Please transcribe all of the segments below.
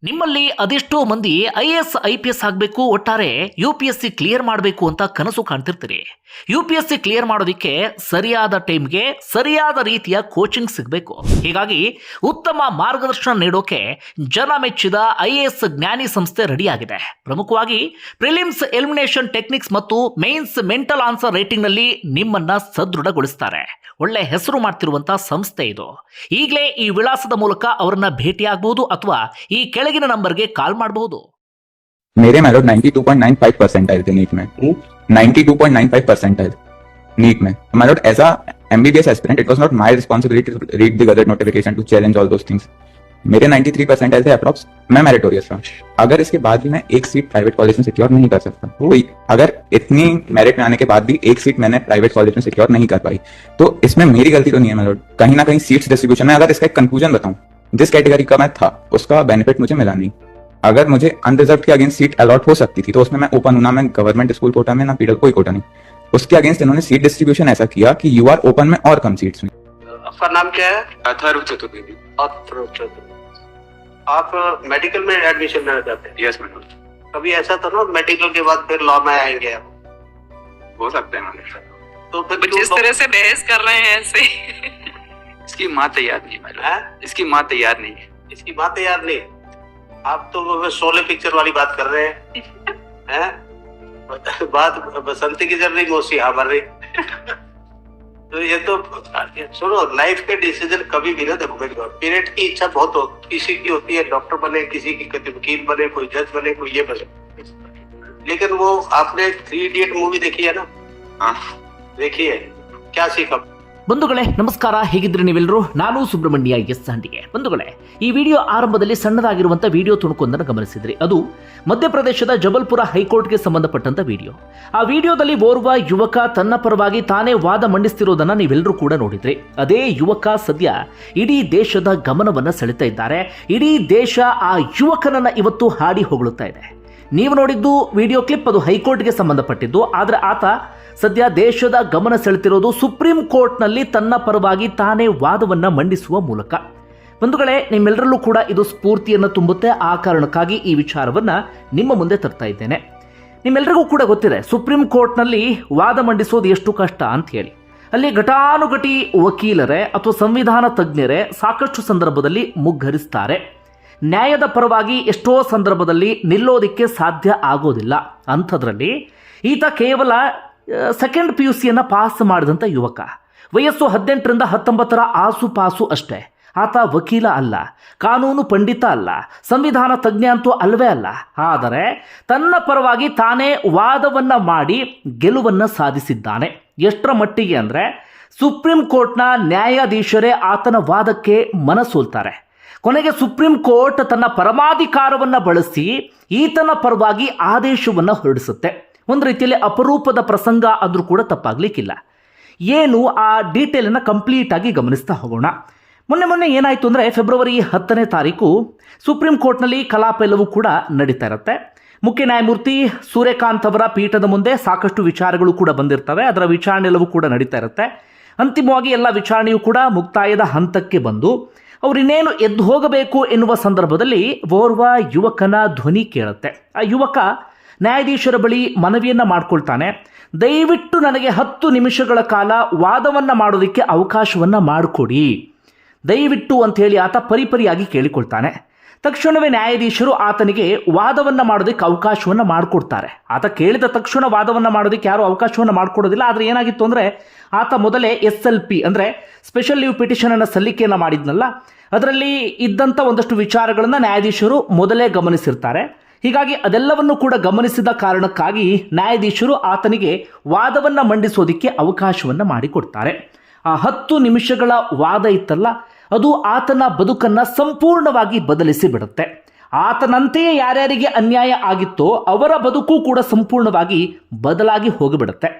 ನಿಮ್ಮಲ್ಲಿ ಅದೆಷ್ಟೋ ಮಂದಿ IAS IPS ಆಗಬೇಕು, ಒಟ್ಟಾರೆ UPSC ಕ್ಲಿಯರ್ ಮಾಡಬೇಕು ಅಂತ ಕನಸು ಕಾಣ್ತಿರ್ತೀರಿ. UPSC ಕ್ಲಿಯರ್ ಮಾಡೋದಕ್ಕೆ ಸರಿಯಾದ ಟೈಮ್ಗೆ ಸರಿಯಾದ ರೀತಿಯ ಕೋಚಿಂಗ್ ಸಿಗಬೇಕು. ಹೀಗಾಗಿ ಉತ್ತಮ ಮಾರ್ಗದರ್ಶನ ನೀಡೋಕೆ ಜನ ಮೆಚ್ಚಿದ IAS ಜ್ಞಾನಿ ಸಂಸ್ಥೆ ರೆಡಿಯಾಗಿದೆ. ಪ್ರಮುಖವಾಗಿ ಪ್ರಿಲಿಮ್ಸ್ ಎಲಿಮಿನೇಷನ್ ಟೆಕ್ನಿಕ್ಸ್ ಮತ್ತು ಮೇನ್ಸ್ ಮೆಂಟಲ್ ಆನ್ಸರ್ ರೈಟಿಂಗ್ ನಲ್ಲಿ ನಿಮ್ಮನ್ನ ಸದೃಢಗೊಳಿಸ್ತಾರೆ. ಒಳ್ಳೆ ಹೆಸರು ಮಾಡ್ತಿರುವಂತಹ ಸಂಸ್ಥೆ ಇದು. ಈಗಲೇ ಈ ವಿಳಾಸದ ಮೂಲಕ ಅವರನ್ನ ಭೇಟಿಯಾಗಬಹುದು ಅಥವಾ ಈ ಕೆಳಗಿನ ನಂಬರ್ಗೆ ಕಾಲ್ ಮಾಡಬಹುದು. मेरे में 92.95 परसेंटाइल थे नीट में. 92.95 परसेंटाइल नीट में. My lord, as a MBBS aspirant, it was not my responsibility to read the gazette notification to challenge all those things. मेरे 93 परसेंटाइल थे अप्रॉक्स. मैं मेरिटोरियस था. अगर इसके बाद भी मैं एक सीट प्राइवेट कॉलेज में सिक्योर नहीं कर सकता, तो अगर इतनी मेरिट में आने के बाद भी एक सीट मैंने प्राइवेट कॉलेज में सिक्योर नहीं कर पाई, तो इसमें मेरी गलती तो नहीं है. my lord, कहीं ना कहीं सीट्स डिस्ट्रीब्यूशन में, अगर इसका एक कंक्लूजन बताऊं, जिस कैटेगरी का मैं था उसका बेनिफिट मुझे मिला नहीं. अगर मुझे अनरिजर्व के अगेंस्ट सीट अलॉट हो सकती थी तो उसमें मैं ओपन हूं ना, मैं गवर्नमेंट स्कूल कोटा में ना पीडब्ल्यू कोई कोटा नहीं. उसके अगेंस्ट इन्होंने सीट डिस्ट्रीब्यूशन ऐसा किया कि यू आर ओपन में और कम सीट्स में. आपका नाम क्या है? अथर्व चतुर्वेदी. अथर्व चतुर्वेदी. आप मेडिकल में एडमिशन लेना चाहते हैं? Yes madam. कभी ऐसा तो ना मेडिकल के बाद फिर लॉ में आएंगे आप? हो सकता है मैडम. तो फिर जिस तरह से बहस कर रहे हैं ऐसे इसकी माँ तैयार नहीं है मैडम. हैं? इसकी माँ तैयार नहीं है. इसकी बात यार नहीं. आप तो शोले पिक्चर वाली बात कर रहे हैं. हैं? बात बसंती की चल रही, मौसी हाँ मर रही. तो ये तो सुनो, लाइफ के डिसीजन कभी भी ना देखो. पेरेंट की इच्छा बहुत हो, किसी की होती है डॉक्टर बने, किसी की वकील बने, कोई जज बने, कोई ये बने. लेकिन वो आपने 3 इडियट मूवी देखी है ना? हाँ. देखी है, क्या सीखा? ಬಂಧುಗಳೇ ನಮಸ್ಕಾರ, ಹೇಗಿದ್ರಿ ನೀವೆಲ್ಲರೂ? ನಾನು ಸುಬ್ರಹ್ಮಣ್ಯ ಎಸ್ ಹಂಡಿಗೆ. ಬಂಧುಗಳೇ, ಈ ವಿಡಿಯೋ ಆರಂಭದಲ್ಲಿ ಸಣ್ಣದಾಗಿರುವಂಥ ವಿಡಿಯೋ ತುಣುಕೊಂದನ್ನು ಗಮನಿಸಿದ್ರಿ. ಅದು ಮಧ್ಯಪ್ರದೇಶದ ಜಬಲ್ಪುರ ಹೈಕೋರ್ಟ್ಗೆ ಸಂಬಂಧಪಟ್ಟಂತ ವಿಡಿಯೋ. ಆ ವಿಡಿಯೋದಲ್ಲಿ ಓರ್ವ ಯುವಕ ತನ್ನ ಪರವಾಗಿ ತಾನೇ ವಾದ ಮಂಡಿಸ್ತಿರೋದನ್ನ ನೀವೆಲ್ಲರೂ ಕೂಡ ನೋಡಿದ್ರಿ. ಅದೇ ಯುವಕ ಸದ್ಯ ಇಡೀ ದೇಶದ ಗಮನವನ್ನ ಸೆಳೆತಾ ಇದ್ದಾರೆ. ಇಡೀ ದೇಶ ಆ ಯುವಕನನ್ನ ಇವತ್ತು ಹಾಡಿ ಹೊಗಳುತ್ತಾ ಇದೆ. ನೀವು ನೋಡಿದ್ದು ವಿಡಿಯೋ ಕ್ಲಿಪ್, ಅದು ಹೈಕೋರ್ಟ್ಗೆ ಸಂಬಂಧಪಟ್ಟಿದ್ದು. ಆದರೆ ಆತ ಸದ್ಯ ದೇಶದ ಗಮನ ಸೆಳೆತಿರೋದು ಸುಪ್ರೀಂ ಕೋರ್ಟ್ನಲ್ಲಿ ತನ್ನ ಪರವಾಗಿ ತಾನೇ ವಾದವನ್ನ ಮಂಡಿಸುವ ಮೂಲಕ. ಬಂಧುಗಳೇ, ನಿಮ್ಮೆಲ್ಲರಲ್ಲೂ ಕೂಡ ಇದು ಸ್ಫೂರ್ತಿಯನ್ನು ತುಂಬುತ್ತೆ. ಆ ಕಾರಣಕ್ಕಾಗಿ ಈ ವಿಚಾರವನ್ನ ನಿಮ್ಮ ಮುಂದೆ ತರ್ತಾ ಇದ್ದೇನೆ. ನಿಮ್ಮೆಲ್ಲರಿಗೂ ಕೂಡ ಗೊತ್ತಿದೆ ಸುಪ್ರೀಂ ಕೋರ್ಟ್ನಲ್ಲಿ ವಾದ ಮಂಡಿಸೋದು ಎಷ್ಟು ಕಷ್ಟ ಅಂತ ಹೇಳಿ. ಅಲ್ಲಿ ಘಟಾನುಘಟಿ ವಕೀಲರೇ ಅಥವಾ ಸಂವಿಧಾನ ತಜ್ಞರೇ ಸಾಕಷ್ಟು ಸಂದರ್ಭದಲ್ಲಿ ಮುಗ್ಗರಿಸ್ತಾರೆ. ನ್ಯಾಯದ ಪರವಾಗಿ ಎಷ್ಟೋ ಸಂದರ್ಭದಲ್ಲಿ ನಿಲ್ಲೋದಿಕ್ಕೆ ಸಾಧ್ಯ ಆಗೋದಿಲ್ಲ. ಅಂಥದ್ರಲ್ಲಿ ಈತ ಕೇವಲ ಸೆಕೆಂಡ್ PUC ಪಾಸ್ ಮಾಡಿದಂಥ ಯುವಕ. ವಯಸ್ಸು 18ರಿಂದ 19 ಆಸುಪಾಸು ಅಷ್ಟೇ. ಆತ ವಕೀಲ ಅಲ್ಲ, ಕಾನೂನು ಪಂಡಿತ ಅಲ್ಲ, ಸಂವಿಧಾನ ತಜ್ಞ ಅಂತೂ ಅಲ್ವೇ ಅಲ್ಲ. ಆದರೆ ತನ್ನ ಪರವಾಗಿ ತಾನೇ ವಾದವನ್ನ ಮಾಡಿ ಗೆಲುವನ್ನು ಸಾಧಿಸಿದ್ದಾನೆ. ಎಷ್ಟರ ಮಟ್ಟಿಗೆ ಅಂದರೆ ಸುಪ್ರೀಂ ಕೋರ್ಟ್ನ ನ್ಯಾಯಾಧೀಶರೇ ಆತನ ವಾದಕ್ಕೆ ಮನಸೋಲ್ತಾರೆ. ಕೊನೆಗೆ ಸುಪ್ರೀಂ ಕೋರ್ಟ್ ತನ್ನ ಪರಮಾಧಿಕಾರವನ್ನು ಬಳಸಿ ಈತನ ಪರವಾಗಿ ಆದೇಶವನ್ನು ಹೊರಡಿಸುತ್ತೆ. ಒಂದು ರೀತಿಯಲ್ಲಿ ಅಪರೂಪದ ಪ್ರಸಂಗ ಆದರೂ ಕೂಡ ತಪ್ಪಾಗಲಿಕ್ಕಿಲ್ಲ. ಏನು ಆ ಡೀಟೇಲನ್ನು ಕಂಪ್ಲೀಟ್ ಆಗಿ ಗಮನಿಸ್ತಾ ಹೋಗೋಣ. ಮೊನ್ನೆ ಏನಾಯಿತು ಅಂದರೆ ಫೆಬ್ರವರಿ 10ನೇ ತಾರೀಕು ಸುಪ್ರೀಂ ಕೋರ್ಟ್ನಲ್ಲಿ ಕಲಾಪ ಎಲ್ಲವೂ ಕೂಡ ನಡೀತಾ ಇರುತ್ತೆ. ಮುಖ್ಯ ನ್ಯಾಯಮೂರ್ತಿ ಸೂರ್ಯಕಾಂತ್ ಅವರ ಪೀಠದ ಮುಂದೆ ಸಾಕಷ್ಟು ವಿಚಾರಗಳು ಕೂಡ ಬಂದಿರ್ತವೆ. ಅದರ ವಿಚಾರಣೆ ಎಲ್ಲವೂ ಕೂಡ ನಡೀತಾ ಇರುತ್ತೆ. ಅಂತಿಮವಾಗಿ ಎಲ್ಲ ವಿಚಾರಣೆಯೂ ಕೂಡ ಮುಕ್ತಾಯದ ಹಂತಕ್ಕೆ ಬಂದು ಅವರು ಇನ್ನೇನು ಎದ್ದು ಹೋಗಬೇಕು ಎನ್ನುವ ಸಂದರ್ಭದಲ್ಲಿ ಓರ್ವ ಯುವಕನ ಧ್ವನಿ ಕೇಳುತ್ತೆ. ಆ ಯುವಕ ನ್ಯಾಯಾಧೀಶರ ಬಳಿ ಮನವಿಯನ್ನು ಮಾಡ್ಕೊಳ್ತಾನೆ. ದಯವಿಟ್ಟು ನನಗೆ 10 ನಿಮಿಷಗಳ ಕಾಲ ವಾದವನ್ನು ಮಾಡೋದಕ್ಕೆ ಅವಕಾಶವನ್ನು ಮಾಡಿಕೊಡಿ, ದಯವಿಟ್ಟು ಅಂತ ಹೇಳಿ ಆತ ಪರಿಪರಿಯಾಗಿ ಕೇಳಿಕೊಳ್ತಾನೆ. ತಕ್ಷಣವೇ ನ್ಯಾಯಾಧೀಶರು ಆತನಿಗೆ ವಾದವನ್ನು ಮಾಡೋದಕ್ಕೆ ಅವಕಾಶವನ್ನು ಮಾಡಿಕೊಡ್ತಾರೆ. ಆತ ಕೇಳಿದ ತಕ್ಷಣ ವಾದವನ್ನು ಮಾಡೋದಕ್ಕೆ ಯಾರು ಅವಕಾಶವನ್ನು ಮಾಡಿಕೊಡೋದಿಲ್ಲ. ಆದರೆ ಏನಾಗಿತ್ತು ಅಂದರೆ ಆತ ಮೊದಲೇ SLP ಅಂದರೆ ಸ್ಪೆಷಲ್ ಲೀವ್ ಪಿಟಿಷನನ್ನು ಸಲ್ಲಿಕೆಯನ್ನು ಮಾಡಿದ್ನಲ್ಲ, ಅದರಲ್ಲಿ ಇದ್ದಂಥ ಒಂದಷ್ಟು ವಿಚಾರಗಳನ್ನು ನ್ಯಾಯಾಧೀಶರು ಮೊದಲೇ ಗಮನಿಸಿರ್ತಾರೆ. ಹೀಗಾಗಿ ಅದೆಲ್ಲವನ್ನು ಕೂಡ ಗಮನಿಸಿದ ಕಾರಣಕ್ಕಾಗಿ ನ್ಯಾಯಾಧೀಶರು ಆತನಿಗೆ ವಾದವನ್ನು ಮಂಡಿಸೋದಕ್ಕೆ ಅವಕಾಶವನ್ನು ಮಾಡಿಕೊಡ್ತಾರೆ. ಆ 10 ನಿಮಿಷಗಳ ವಾದ ಇತ್ತಲ್ಲ, ಅದು ಆತನ ಬದುಕನ್ನು ಸಂಪೂರ್ಣವಾಗಿ ಬದಲಿಸಿ ಬಿಡುತ್ತೆ. ಆತನಂತೆಯೇ ಯಾರ್ಯಾರಿಗೆ ಅನ್ಯಾಯ ಆಗಿತ್ತೋ ಅವರ ಬದುಕು ಕೂಡ ಸಂಪೂರ್ಣವಾಗಿ ಬದಲಾಗಿ ಹೋಗಿಬಿಡುತ್ತೆ.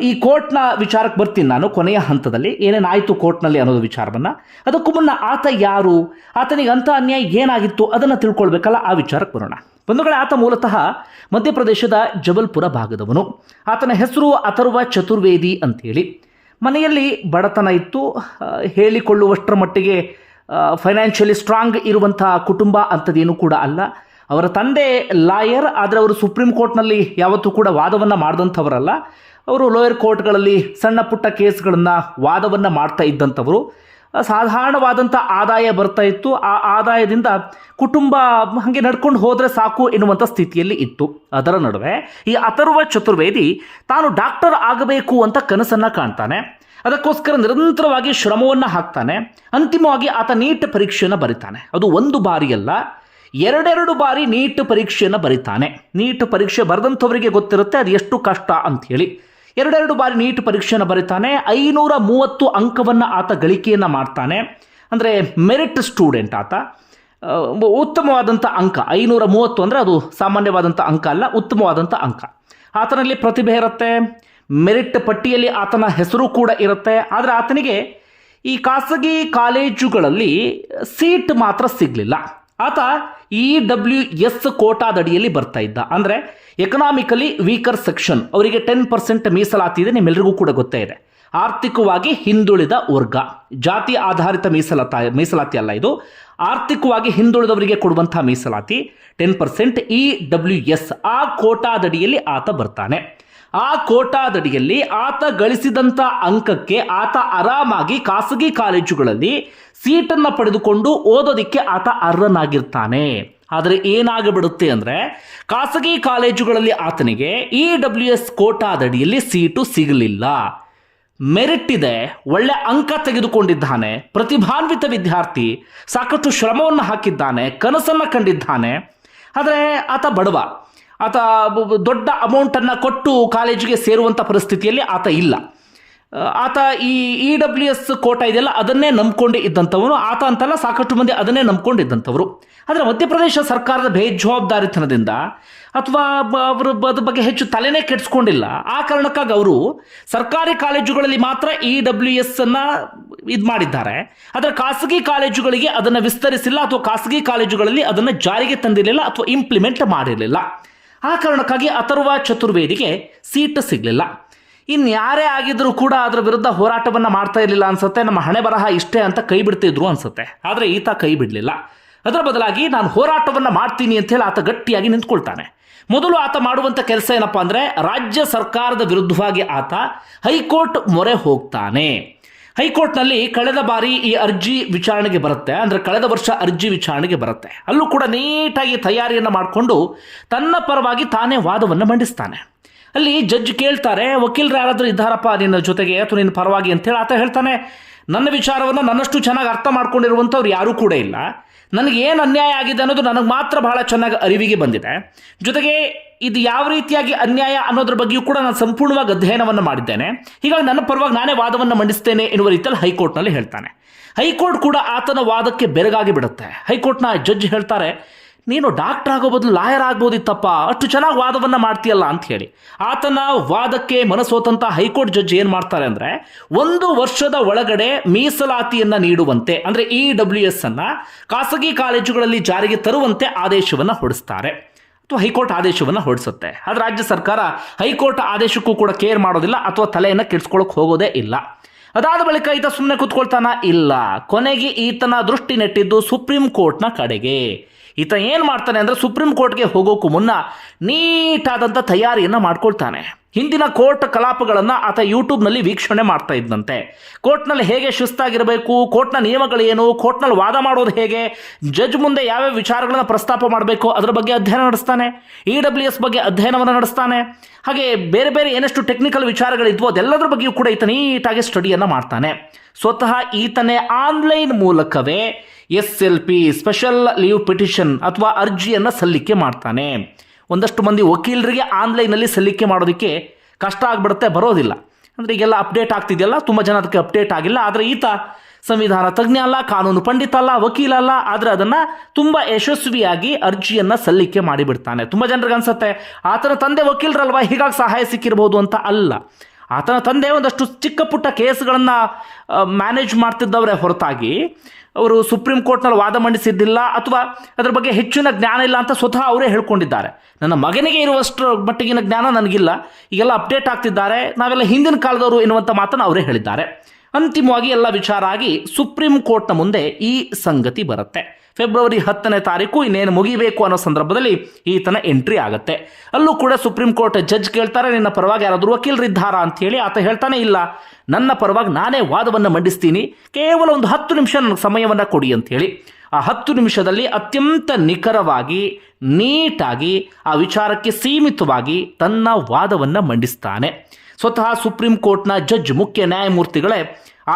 ಈ ಕೋರ್ಟ್ನ ವಿಚಾರಕ್ಕೆ ಬರ್ತೀನಿ ನಾನು ಕೊನೆಯ ಹಂತದಲ್ಲಿ, ಏನೇನಾಯಿತು ಕೋರ್ಟ್ನಲ್ಲಿ ಅನ್ನೋದು ವಿಚಾರವನ್ನು. ಅದಕ್ಕೂ ಮುನ್ನ ಆತ ಯಾರು, ಆತನಿಗೆ ಅಂಥ ಅನ್ಯಾಯ ಏನಾಗಿತ್ತು ಅದನ್ನು ತಿಳ್ಕೊಳ್ಬೇಕಲ್ಲ, ಆ ವಿಚಾರಕ್ಕೆ ಬರೋಣ. ಬಂಧುಗಳೇ, ಆತ ಮೂಲತಃ ಮಧ್ಯಪ್ರದೇಶದ ಜಬಲ್ಪುರ ಭಾಗದವನು. ಆತನ ಹೆಸರು ಅಥರ್ವ ಚತುರ್ವೇದಿ ಅಂಥೇಳಿ. ಮನೆಯಲ್ಲಿ ಬಡತನ ಇತ್ತು. ಹೇಳಿಕೊಳ್ಳುವಷ್ಟರ ಮಟ್ಟಿಗೆ ಫೈನಾನ್ಷಿಯಲಿ ಸ್ಟ್ರಾಂಗ್ ಇರುವಂಥ ಕುಟುಂಬ ಅಂಥದ್ದೇನೂ ಕೂಡ ಅಲ್ಲ. ಅವರ ತಂದೆ ಲಾಯರ್, ಆದರೆ ಅವರು ಸುಪ್ರೀಂ ಕೋರ್ಟ್ನಲ್ಲಿ ಯಾವತ್ತೂ ಕೂಡ ವಾದವನ್ನು ಮಾಡಿದಂಥವರಲ್ಲ. ಅವರು ಲೋಯರ್ ಕೋರ್ಟ್ಗಳಲ್ಲಿ ಸಣ್ಣ ಪುಟ್ಟ ಕೇಸ್ಗಳನ್ನು ವಾದವನ್ನು ಮಾಡ್ತಾ ಇದ್ದಂಥವರು. ಸಾಧಾರಣವಾದಂಥ ಆದಾಯ ಬರ್ತಾ ಇತ್ತು. ಆ ಆದಾಯದಿಂದ ಕುಟುಂಬ ಹಾಗೆ ನಡ್ಕೊಂಡು ಹೋದರೆ ಸಾಕು ಎನ್ನುವಂಥ ಸ್ಥಿತಿಯಲ್ಲಿ ಇತ್ತು. ಅದರ ನಡುವೆ ಈ ಅಥರ್ವ ಚತುರ್ವೇದಿ ತಾನು ಡಾಕ್ಟರ್ ಆಗಬೇಕು ಅಂತ ಕನಸನ್ನು ಕಾಣ್ತಾನೆ. ಅದಕ್ಕೋಸ್ಕರ ನಿರಂತರವಾಗಿ ಶ್ರಮವನ್ನು ಹಾಕ್ತಾನೆ. ಅಂತಿಮವಾಗಿ ಆತ ನೀಟ್ ಪರೀಕ್ಷೆಯನ್ನು ಬರೀತಾನೆ. ಅದು ಒಂದು ಬಾರಿಯಲ್ಲ, ಎರಡೆರಡು ಬಾರಿ ನೀಟ್ ಪರೀಕ್ಷೆಯನ್ನು ಬರೀತಾನೆ. ನೀಟ್ ಪರೀಕ್ಷೆ ಬರೆದಂಥವರಿಗೆ ಗೊತ್ತಿರುತ್ತೆ ಅದು ಎಷ್ಟು ಕಷ್ಟ ಅಂಥೇಳಿ. ಎರಡೆರಡು ಬಾರಿ ನೀಟ್ ಪರೀಕ್ಷೆಯನ್ನು ಬರೀತಾನೆ. 530 ಅಂಕವನ್ನು ಆತ ಗಳಿಕೆಯನ್ನು ಮಾಡ್ತಾನೆ. ಅಂದರೆ ಮೆರಿಟ್ ಸ್ಟೂಡೆಂಟ್ ಆತ. ಉತ್ತಮವಾದಂಥ ಅಂಕ 530 ಅಂದರೆ ಅದು ಸಾಮಾನ್ಯವಾದಂಥ ಅಂಕ ಅಲ್ಲ, ಉತ್ತಮವಾದಂಥ ಅಂಕ. ಆತನಲ್ಲಿ ಪ್ರತಿಭೆ ಇರುತ್ತೆ, ಮೆರಿಟ್ ಪಟ್ಟಿಯಲ್ಲಿ ಆತನ ಹೆಸರು ಕೂಡ ಇರುತ್ತೆ. ಆದರೆ ಆತನಿಗೆ ಈ ಖಾಸಗಿ ಕಾಲೇಜುಗಳಲ್ಲಿ ಸೀಟ್ ಮಾತ್ರ ಸಿಗಲಿಲ್ಲ. ಆತ EWS ಕೋಟಾದಡಿಯಲ್ಲಿ ಬರ್ತಾ ಇದ್ದ. ಅಂದರೆ ಎಕನಾಮಿಕಲಿ ವೀಕರ್ ಸೆಕ್ಷನ್, ಅವರಿಗೆ 10% ಮೀಸಲಾತಿ ಇದೆ. ನಿಮ್ಮೆಲ್ಲರಿಗೂ ಕೂಡ ಗೊತ್ತೇ ಇದೆ. ಆರ್ಥಿಕವಾಗಿ ಹಿಂದುಳಿದ ವರ್ಗ, ಜಾತಿ ಆಧಾರಿತ ಮೀಸಲಾತಿ ಅಲ್ಲ ಇದು, ಆರ್ಥಿಕವಾಗಿ ಹಿಂದುಳಿದವರಿಗೆ ಕೊಡುವಂಥ ಮೀಸಲಾತಿ 10% EWS. ಆ ಕೋಟಾದಡಿಯಲ್ಲಿ ಆತ ಬರ್ತಾನೆ. ಆ ಕೋಟಾದಡಿಯಲ್ಲಿ ಆತ ಗಳಿಸಿದಂಥ ಅಂಕಕ್ಕೆ ಆತ ಆರಾಮಾಗಿ ಖಾಸಗಿ ಕಾಲೇಜುಗಳಲ್ಲಿ ಸೀಟನ್ನು ಪಡೆದುಕೊಂಡು ಓದೋದಕ್ಕೆ ಆತ ಅರ್ಹನಾಗಿರ್ತಾನೆ. ಆದರೆ ಏನಾಗಿಬಿಡುತ್ತೆ ಅಂದರೆ ಖಾಸಗಿ ಕಾಲೇಜುಗಳಲ್ಲಿ ಆತನಿಗೆ EWS ಕೋಟಾದಡಿಯಲ್ಲಿ ಸೀಟು ಸಿಗಲಿಲ್ಲ. ಮೆರಿಟ್ ಇದೆ, ಒಳ್ಳೆ ಅಂಕ ತೆಗೆದುಕೊಂಡಿದ್ದಾನೆ, ಪ್ರತಿಭಾನ್ವಿತ ವಿದ್ಯಾರ್ಥಿ, ಸಾಕಷ್ಟು ಶ್ರಮವನ್ನು ಹಾಕಿದ್ದಾನೆ, ಕನಸನ್ನು ಕಂಡಿದ್ದಾನೆ. ಆದರೆ ಆತ ಬಡವ. ಆತ ದೊಡ್ಡ ಅಮೌಂಟನ್ನು ಕೊಟ್ಟು ಕಾಲೇಜಿಗೆ ಸೇರುವಂಥ ಪರಿಸ್ಥಿತಿಯಲ್ಲಿ ಆತ ಇಲ್ಲ. ಆತ ಈ EWS ಕೋಟಾ ಇದೆಯಲ್ಲ ಅದನ್ನೇ ನಂಬ್ಕೊಂಡು ಇದ್ದಂಥವನು. ಆತ ಅಂತಲ್ಲ, ಸಾಕಷ್ಟು ಮಂದಿ ಅದನ್ನೇ ನಂಬ್ಕೊಂಡಿದ್ದಂಥವರು. ಆದರೆ ಮಧ್ಯಪ್ರದೇಶ ಸರ್ಕಾರದ ಬೇಜವಾಬ್ದಾರಿತನದಿಂದ ಅಥವಾ ಅವರು ಅದ್ರ ಬಗ್ಗೆ ಹೆಚ್ಚು ತಲೆನೇ ಕೆಡಿಸ್ಕೊಂಡಿಲ್ಲ. ಆ ಕಾರಣಕ್ಕಾಗಿ ಅವರು ಸರ್ಕಾರಿ ಕಾಲೇಜುಗಳಲ್ಲಿ ಮಾತ್ರ EWS ಅನ್ನು ಇದು ಮಾಡಿದ್ದಾರೆ. ಆದರೆ ಖಾಸಗಿ ಕಾಲೇಜುಗಳಿಗೆ ಅದನ್ನು ವಿಸ್ತರಿಸಿಲ್ಲ ಅಥವಾ ಖಾಸಗಿ ಕಾಲೇಜುಗಳಲ್ಲಿ ಅದನ್ನು ಜಾರಿಗೆ ತಂದಿರಲಿಲ್ಲ ಅಥವಾ ಇಂಪ್ಲಿಮೆಂಟ್ ಮಾಡಿರಲಿಲ್ಲ. ಆ ಕಾರಣಕ್ಕಾಗಿ ಅಥರ್ವ ಚತುರ್ವೇದಿಗೆ ಸೀಟ್ ಸಿಗಲಿಲ್ಲ. ಇನ್ಯಾರೇ ಆಗಿದ್ರೂ ಕೂಡ ಅದರ ವಿರುದ್ಧ ಹೋರಾಟವನ್ನು ಮಾಡ್ತಾ ಇರಲಿಲ್ಲ ಅನ್ಸುತ್ತೆ. ನಮ್ಮ ಹಣೆ ಬರಹ ಇಷ್ಟೇ ಅಂತ ಕೈ ಬಿಡ್ತಿದ್ರು ಅನ್ಸುತ್ತೆ. ಆದರೆ ಈತ ಕೈ ಬಿಡಲಿಲ್ಲ. ಅದರ ಬದಲಾಗಿ ನಾನು ಹೋರಾಟವನ್ನು ಮಾಡ್ತೀನಿ ಅಂತೇಳಿ ಆತ ಗಟ್ಟಿಯಾಗಿ ನಿಂತ್ಕೊಳ್ತಾನೆ. ಮೊದಲು ಆತ ಮಾಡುವಂಥ ಕೆಲಸ ಏನಪ್ಪ ಅಂದರೆ ರಾಜ್ಯ ಸರ್ಕಾರದ ವಿರುದ್ಧವಾಗಿ ಆತ ಹೈಕೋರ್ಟ್ ಮೊರೆ ಹೋಗ್ತಾನೆ. ಹೈಕೋರ್ಟ್ನಲ್ಲಿ ಕಳೆದ ಬಾರಿ ಈ ಅರ್ಜಿ ವಿಚಾರಣೆಗೆ ಬರುತ್ತೆ. ಅಂದರೆ ಕಳೆದ ವರ್ಷ ಅರ್ಜಿ ವಿಚಾರಣೆಗೆ ಬರುತ್ತೆ. ಅಲ್ಲೂ ಕೂಡ ನೀಟಾಗಿ ತಯಾರಿಯನ್ನು ಮಾಡಿಕೊಂಡು ತನ್ನ ಪರವಾಗಿ ತಾನೇ ವಾದವನ್ನು ಮಂಡಿಸ್ತಾನೆ. ಅಲ್ಲಿ ಜಡ್ಜ್ ಕೇಳ್ತಾರೆ, ವಕೀಲರು ಯಾರಾದರೂ ಇದ್ದಾರಪ್ಪ ನಿನ್ನ ಜೊತೆಗೆ ಅಥವಾ ನಿನ್ನ ಪರವಾಗಿ ಅಂತೇಳಿ. ಆತ ಹೇಳ್ತಾನೆ, ನನ್ನ ವಿಚಾರವನ್ನು ನನ್ನಷ್ಟು ಚೆನ್ನಾಗಿ ಅರ್ಥ ಮಾಡ್ಕೊಂಡಿರುವಂಥವ್ರು ಯಾರೂ ಕೂಡ ಇಲ್ಲ. ನನಗೆ ಏನು ಅನ್ಯಾಯ ಆಗಿದೆ ಅನ್ನೋದು ನನಗೆ ಮಾತ್ರ ಬಹಳ ಚೆನ್ನಾಗಿ ಅರಿವಿಗೆ ಬಂದಿದೆ. ಜೊತೆಗೆ ಇದು ಯಾವ ರೀತಿಯಾಗಿ ಅನ್ಯಾಯ ಅನ್ನೋದ್ರ ಬಗ್ಗೆಯೂ ಕೂಡ ನಾನು ಸಂಪೂರ್ಣವಾಗಿ ಅಧ್ಯಯನವನ್ನು ಮಾಡಿದ್ದೇನೆ. ಹೀಗಾಗಿ ನನ್ನ ಪರವಾಗಿ ನಾನೇ ವಾದವನ್ನು ಮಂಡಿಸ್ತೇನೆ ಎನ್ನುವ ರೀತಿಯಲ್ಲಿ ಹೈಕೋರ್ಟ್ನಲ್ಲಿ ಹೇಳ್ತಾನೆ. ಹೈಕೋರ್ಟ್ ಕೂಡ ಆತನ ವಾದಕ್ಕೆ ಬೆರಗಾಗಿ ಬಿಡುತ್ತೆ. ಹೈಕೋರ್ಟ್ನ ಜಡ್ಜ್ ಹೇಳ್ತಾರೆ, ನೀನು ಡಾಕ್ಟರ್ ಆಗೋ ಬದಲು ಲಾಯರ್ ಆಗ್ಬೋದಿತ್ತಪ್ಪ, ಅಷ್ಟು ಚೆನ್ನಾಗಿ ವಾದವನ್ನು ಮಾಡ್ತೀಯಲ್ಲ ಅಂತ ಹೇಳಿ. ಆತನ ವಾದಕ್ಕೆ ಮನಸೋತಂಥ ಹೈಕೋರ್ಟ್ ಜಡ್ಜ್ ಏನು ಮಾಡ್ತಾರೆ ಅಂದರೆ 1 ವರ್ಷದ ಒಳಗಡೆ ಮೀಸಲಾತಿಯನ್ನು ನೀಡುವಂತೆ, ಅಂದರೆ EWS ಅನ್ನು ಖಾಸಗಿ ಕಾಲೇಜುಗಳಲ್ಲಿ ಜಾರಿಗೆ ತರುವಂತೆ ಆದೇಶವನ್ನು ಹೊರಡಿಸ್ತಾರೆ ಅಥವಾ ಹೈಕೋರ್ಟ್ ಆದೇಶವನ್ನು ಹೊರಡಿಸುತ್ತೆ. ಆದರೆ ರಾಜ್ಯ ಸರ್ಕಾರ ಹೈಕೋರ್ಟ್ ಆದೇಶಕ್ಕೂ ಕೂಡ ಕೇರ್ ಮಾಡೋದಿಲ್ಲ ಅಥವಾ ತಲೆಯನ್ನು ಕೆಡಿಸ್ಕೊಳ್ಳೋಕೆ ಹೋಗೋದೇ ಇಲ್ಲ. ಅದಾದ ಬಳಿಕ ಈತ ಸುಮ್ಮನೆ ಕೂತ್ಕೊಳ್ತಾನ ಇಲ್ಲ. ಕೊನೆಗೆ ಈತನ ದೃಷ್ಟಿ ನೆಟ್ಟಿದ್ದು ಸುಪ್ರೀಂ ಕೋರ್ಟ್ನ ಕಡೆಗೆ. ಈತ ಏನು ಮಾಡ್ತಾನೆ ಅಂದರೆ ಸುಪ್ರೀಂ ಕೋರ್ಟ್ಗೆ ಹೋಗೋಕ್ಕೂ ಮುನ್ನ ನೀಟಾದಂಥ ತಯಾರಿಯನ್ನು ಮಾಡ್ಕೊಳ್ತಾನೆ. ಹಿಂದಿನ ಕೋರ್ಟ್ ಕಲಾಪಗಳನ್ನು ಆತ ಯೂಟ್ಯೂಬ್ನಲ್ಲಿ ವೀಕ್ಷಣೆ ಮಾಡ್ತಾ ಇದ್ದಂತೆ. ಕೋರ್ಟ್ನಲ್ಲಿ ಹೇಗೆ ಶಿಸ್ತಾಗಿರಬೇಕು, ಕೋರ್ಟ್ನ ನಿಯಮಗಳೇನು, ಕೋರ್ಟ್ನಲ್ಲಿ ವಾದ ಮಾಡೋದು ಹೇಗೆ, ಜಡ್ಜ್ ಮುಂದೆ ಯಾವ್ಯಾವ ವಿಚಾರಗಳನ್ನು ಪ್ರಸ್ತಾಪ ಮಾಡಬೇಕು ಅದರ ಬಗ್ಗೆ ಅಧ್ಯಯನ ನಡೆಸ್ತಾನೆ. EWS ಬಗ್ಗೆ ಅಧ್ಯಯನವನ್ನು ನಡೆಸ್ತಾನೆ. ಹಾಗೆ ಬೇರೆ ಬೇರೆ ಏನಷ್ಟು ಟೆಕ್ನಿಕಲ್ ವಿಚಾರಗಳಿದ್ವೋ ಅದೆಲ್ಲದರ ಬಗ್ಗೆಯೂ ಕೂಡ ಈತ ನೀಟಾಗಿ ಸ್ಟಡಿಯನ್ನು ಮಾಡ್ತಾನೆ. ಸ್ವತಃ ಈತನೇ ಆನ್ಲೈನ್ ಮೂಲಕವೇ SLP ಸ್ಪೆಷಲ್ ಲೀವ್ ಪಿಟಿಷನ್ ಅಥವಾ ಅರ್ಜಿಯನ್ನು ಸಲ್ಲಿಕೆ ಮಾಡ್ತಾನೆ. ಒಂದಷ್ಟು ಮಂದಿ ವಕೀಲರಿಗೆ ಆನ್ಲೈನಲ್ಲಿ ಸಲ್ಲಿಕೆ ಮಾಡೋದಕ್ಕೆ ಕಷ್ಟ ಆಗಿಬಿಡುತ್ತೆ, ಬರೋದಿಲ್ಲ. ಅಂದರೆ ಈಗೆಲ್ಲ ಅಪ್ಡೇಟ್ ಆಗ್ತಿದೆಯಲ್ಲ, ತುಂಬ ಜನ ಅದಕ್ಕೆ ಅಪ್ಡೇಟ್ ಆಗಿಲ್ಲ. ಆದರೆ ಈತ ಸಂವಿಧಾನ ತಜ್ಞ ಅಲ್ಲ, ಕಾನೂನು ಪಂಡಿತ ಅಲ್ಲ, ವಕೀಲ ಅಲ್ಲ. ಆದರೆ ಅದನ್ನು ತುಂಬ ಯಶಸ್ವಿಯಾಗಿ ಅರ್ಜಿಯನ್ನು ಸಲ್ಲಿಕೆ ಮಾಡಿಬಿಡ್ತಾನೆ. ತುಂಬ ಜನರಿಗೆ ಅನಿಸುತ್ತೆ ಆತನ ತಂದೆ ವಕೀಲರಲ್ವಾ, ಹೀಗಾಗಿ ಸಹಾಯ ಸಿಕ್ಕಿರಬಹುದು ಅಂತ. ಅಲ್ಲ, ಆತನ ತಂದೆ ಒಂದಷ್ಟು ಚಿಕ್ಕ ಪುಟ್ಟ ಕೇಸ್ಗಳನ್ನು ಮ್ಯಾನೇಜ್ ಮಾಡ್ತಿದ್ದವರೇ ಹೊರತಾಗಿ ಅವರು ಸುಪ್ರೀಂ ಕೋರ್ಟ್ನಲ್ಲಿ ವಾದ ಮಂಡಿಸಿದ್ದಿಲ್ಲ ಅಥವಾ ಅದರ ಬಗ್ಗೆ ಹೆಚ್ಚಿನ ಜ್ಞಾನ ಇಲ್ಲ ಅಂತ ಸ್ವತಃ ಅವರೇ ಹೇಳ್ಕೊಂಡಿದ್ದಾರೆ. ನನ್ನ ಮಗನಿಗೆ ಇರುವಷ್ಟು ಮಟ್ಟಿಗಿನ ಜ್ಞಾನ ನನಗಿಲ್ಲ, ಈಗೆಲ್ಲ ಅಪ್ಡೇಟ್ ಆಗ್ತಿದ್ದಾರೆ, ನಾವೆಲ್ಲ ಹಿಂದಿನ ಕಾಲದವರು ಎನ್ನುವಂಥ ಮಾತನ್ನು ಅವರೇ ಹೇಳಿದ್ದಾರೆ. ಅಂತಿಮವಾಗಿ ಎಲ್ಲ ವಿಚಾರ ಆಗಿ ಸುಪ್ರೀಂ ಕೋರ್ಟ್ನ ಮುಂದೆ ಈ ಸಂಗತಿ ಬರುತ್ತೆ. ಫೆಬ್ರವರಿ 10ನೇ ತಾರೀಕು ಇನ್ನೇನು ಮುಗಿಬೇಕು ಅನ್ನೋ ಸಂದರ್ಭದಲ್ಲಿ ಈತನ ಎಂಟ್ರಿ ಆಗುತ್ತೆ. ಅಲ್ಲೂ ಕೂಡ ಸುಪ್ರೀಂ ಕೋರ್ಟ್ ಜಡ್ಜ್ ಕೇಳ್ತಾರೆ, ನಿನ್ನ ಪರವಾಗಿ ಯಾರಾದರೂ ವಕೀಲರಿದ್ದಾರಾ ಅಂತೇಳಿ. ಆತ ಹೇಳ್ತಾನೆ, ಇಲ್ಲ, ನನ್ನ ಪರವಾಗಿ ನಾನೇ ವಾದವನ್ನು ಮಂಡಿಸ್ತೀನಿ, ಕೇವಲ ಒಂದು 10 ನಿಮಿಷ ನನಗೆ ಸಮಯವನ್ನು ಕೊಡಿ ಅಂಥೇಳಿ. ಆ 10 ನಿಮಿಷದಲ್ಲಿ ಅತ್ಯಂತ ನಿಖರವಾಗಿ, ನೀಟಾಗಿ, ಆ ವಿಚಾರಕ್ಕೆ ಸೀಮಿತವಾಗಿ ತನ್ನ ವಾದವನ್ನು ಮಂಡಿಸ್ತಾನೆ. ಸ್ವತಃ ಸುಪ್ರೀಂ ಕೋರ್ಟ್ನ ಜಡ್ಜ್, ಮುಖ್ಯ ನ್ಯಾಯಮೂರ್ತಿಗಳೇ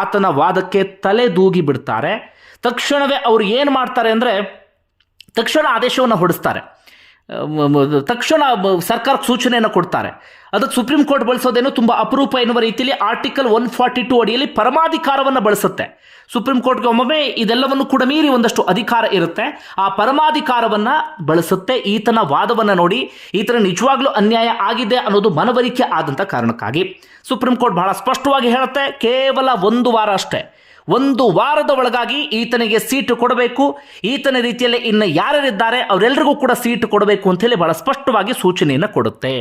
ಆತನ ವಾದಕ್ಕೆ ತಲೆದೂಗಿ ಬಿಡ್ತಾರೆ. ತಕ್ಷಣವೇ ಅವರು ಏನು ಮಾಡ್ತಾರೆ ಅಂದರೆ, ತಕ್ಷಣ ಆದೇಶವನ್ನು ಹೊರಡಿಸ್ತಾರೆ, ತಕ್ಷಣ ಸರ್ಕಾರಕ್ಕೆ ಸೂಚನೆಯನ್ನು ಕೊಡ್ತಾರೆ. ಅದಕ್ಕೆ ಸುಪ್ರೀಂ ಕೋರ್ಟ್ ಬಳಸೋದೇನು ತುಂಬ ಅಪರೂಪ ಎನ್ನುವ ರೀತಿಯಲ್ಲಿ ಆರ್ಟಿಕಲ್ 142 ಅಡಿಯಲ್ಲಿ ಪರಮಾಧಿಕಾರವನ್ನು ಬಳಸುತ್ತೆ. ಸುಪ್ರೀಂ ಕೋರ್ಟ್ಗೆ ಒಮ್ಮೊಮ್ಮೆ ಇದೆಲ್ಲವನ್ನು ಕೂಡ ಮೀರಿ ಒಂದಷ್ಟು ಅಧಿಕಾರ ಇರುತ್ತೆ. ಆ ಪರಮಾಧಿಕಾರವನ್ನು ಬಳಸುತ್ತೆ ಈತನ ವಾದವನ್ನು ನೋಡಿ. ಈತನ ನಿಜವಾಗ್ಲೂ ಅನ್ಯಾಯ ಆಗಿದೆ ಅನ್ನೋದು ಮನವರಿಕೆ ಆದಂಥ ಕಾರಣಕ್ಕಾಗಿ ಸುಪ್ರೀಂ ಕೋರ್ಟ್ ಬಹಳ ಸ್ಪಷ್ಟವಾಗಿ ಹೇಳುತ್ತೆ, ಕೇವಲ 1 ವಾರ ಅಷ್ಟೇ, 1 ವಾರದ ಒಳಗಾಗಿ ಈತನಿಗೆ ಸೀಟು ಕೊಡಬೇಕು. ಈತನ ರೀತಿಯಲ್ಲಿ ಇನ್ನು ಯಾರ್ಯಾರಿದ್ದಾರೆ ಅವರೆಲ್ಲರಿಗೂ ಕೂಡ ಸೀಟು ಕೊಡಬೇಕು ಅಂತೇಳಿ ಬಹಳ ಸ್ಪಷ್ಟವಾಗಿ ಸೂಚನೆಯನ್ನು ಕೊಡುತ್ತೆ.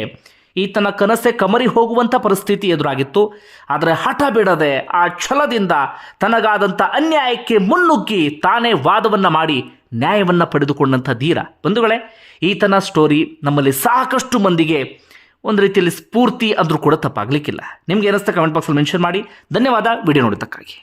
ಈತನ ಕನಸೆ ಕಮರಿ ಹೋಗುವಂಥ ಪರಿಸ್ಥಿತಿ ಎದುರಾಗಿತ್ತು. ಆದರೆ ಹಠ ಬಿಡದೆ ಆ ಛಲದಿಂದ ತನಗಾದಂಥ ಅನ್ಯಾಯಕ್ಕೆ ಮುನ್ನುಗ್ಗಿ ತಾನೇ ವಾದವನ್ನು ಮಾಡಿ ನ್ಯಾಯವನ್ನು ಪಡೆದುಕೊಂಡಂಥ ಧೀರ. ಬಂಧುಗಳೇ, ಈತನ ಸ್ಟೋರಿ ನಮ್ಮಲ್ಲಿ ಸಾಕಷ್ಟು ಮಂದಿಗೆ ಒಂದು ರೀತಿಯಲ್ಲಿ ಸ್ಫೂರ್ತಿ ಅಂದರೂ ಕೂಡ ತಪ್ಪಾಗಲಿಕ್ಕಿಲ್ಲ. ನಿಮ್ಗೆ ಏನಿಸ್ತಾ ಕಮೆಂಟ್ ಬಾಕ್ಸಲ್ಲಿ ಮೆನ್ಷನ್ ಮಾಡಿ. ಧನ್ಯವಾದ ವಿಡಿಯೋ ನೋಡಿದ್ದಕ್ಕಾಗಿ.